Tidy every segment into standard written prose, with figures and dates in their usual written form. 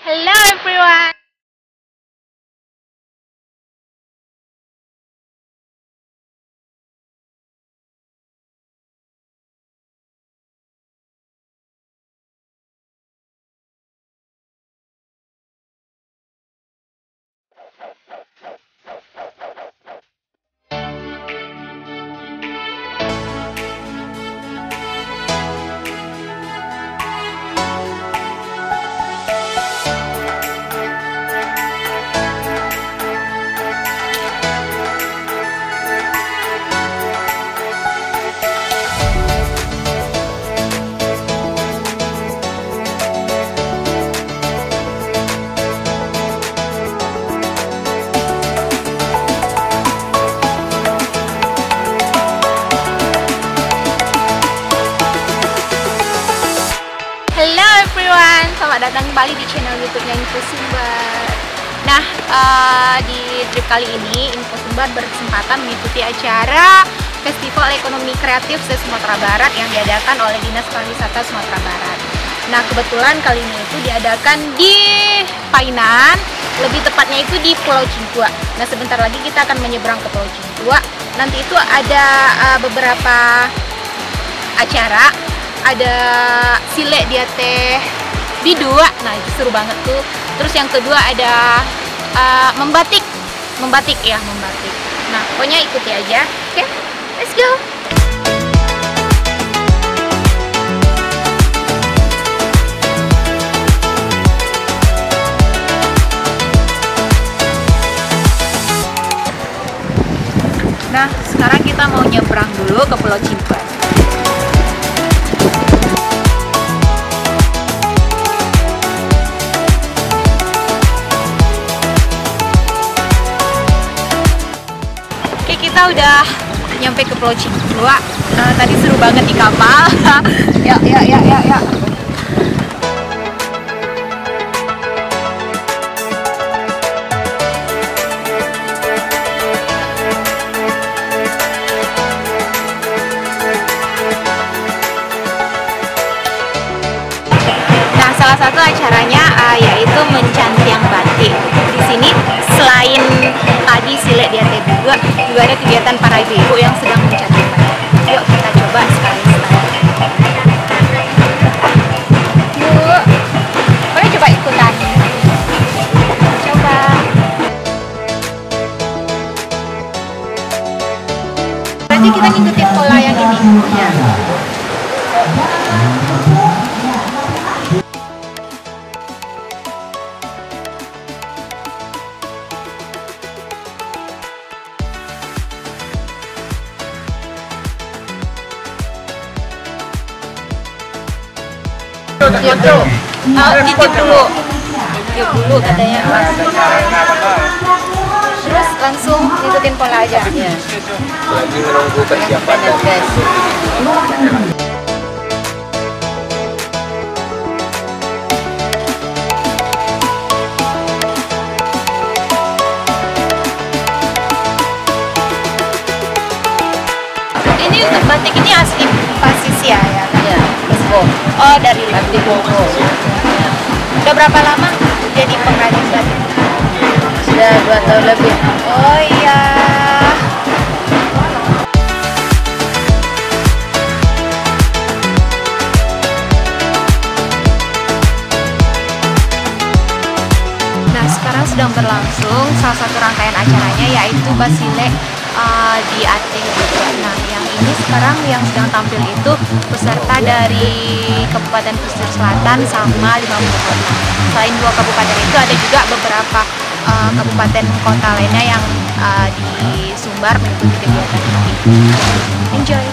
Hello everyone. Hello everyone, selamat datang kembali di channel YouTube-nya Info Sumbar. Nah, di trip kali ini Info Sumbar berkesempatan mengikuti acara Festival Ekonomi Kreatif se-Sumatera Barat yang diadakan oleh Dinas Pariwisata Sumatera Barat. Nah, kebetulan kali ini itu diadakan di Painan, lebih tepatnya itu di Pulau Cingkua. Nah, sebentar lagi kita akan menyeberang ke Pulau Cingkua. Nanti itu ada beberapa acara. Ada silek dia teh bidua, nah itu seru banget tuh. Terus yang kedua ada membatik. Nah pokoknya ikuti aja, oke? Let's go. Nah sekarang kita mau nyebrang dulu ke Pulau Cingkua. Kita udah nyampe ke Pulau Cingkua. Tadi seru banget di kapal. Ya. Nah, salah satu acaranya yaitu mencantiang batik. Di sini selain tadi silek di ATB juga ada kegiatan para ibu-ibu yang sedang mencantiang batik. Yuk kita coba sekali. Bu, boleh coba ikutan? Coba. Berarti kita ngikutin pola yang ini. Ya. Ditiup dulu katanya. Terus langsung ngikutin pola aja. Ya. Lagi menunggu persiapan dari Ini batik ini asli Pasisia ya kan? Ya, Bispo. Oh, dari Batik Boko. Udah berapa lama jadi pengrajin batik? Sudah 2 tahun lebih. Oh iya. Nah, sekarang sedang berlangsung salah satu rangkaian acaranya yaitu Basilek di Aceh juga. Nah, yang ini sekarang yang sedang tampil itu peserta dari Kabupaten Pesisir Selatan sama 50 kota. Selain 2 kabupaten itu ada juga beberapa kabupaten kota lainnya yang di Sumbar mengikuti kegiatan ini. Enjoy!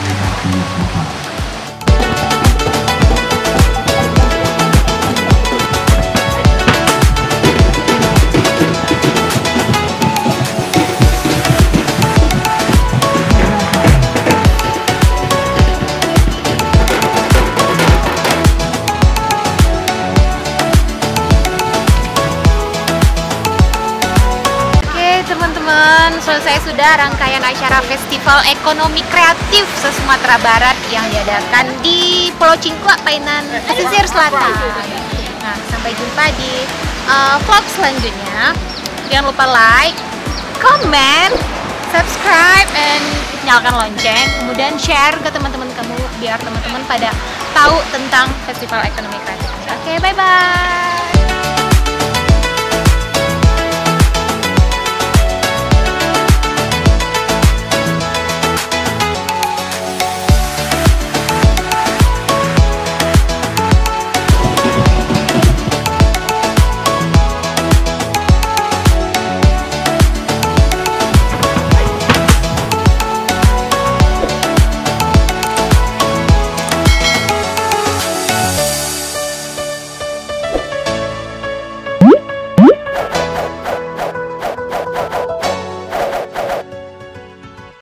Selesai sudah rangkaian acara Festival Ekonomi Kreatif se-Sumatera Barat yang diadakan di Pulau Cingkua, Painan, Pesisir Selatan. Nah, sampai jumpa di vlog selanjutnya. Jangan lupa like, comment, subscribe, and nyalakan lonceng. Kemudian share ke teman-teman kamu biar teman-teman pada tahu tentang Festival Ekonomi Kreatif. Oke, bye-bye.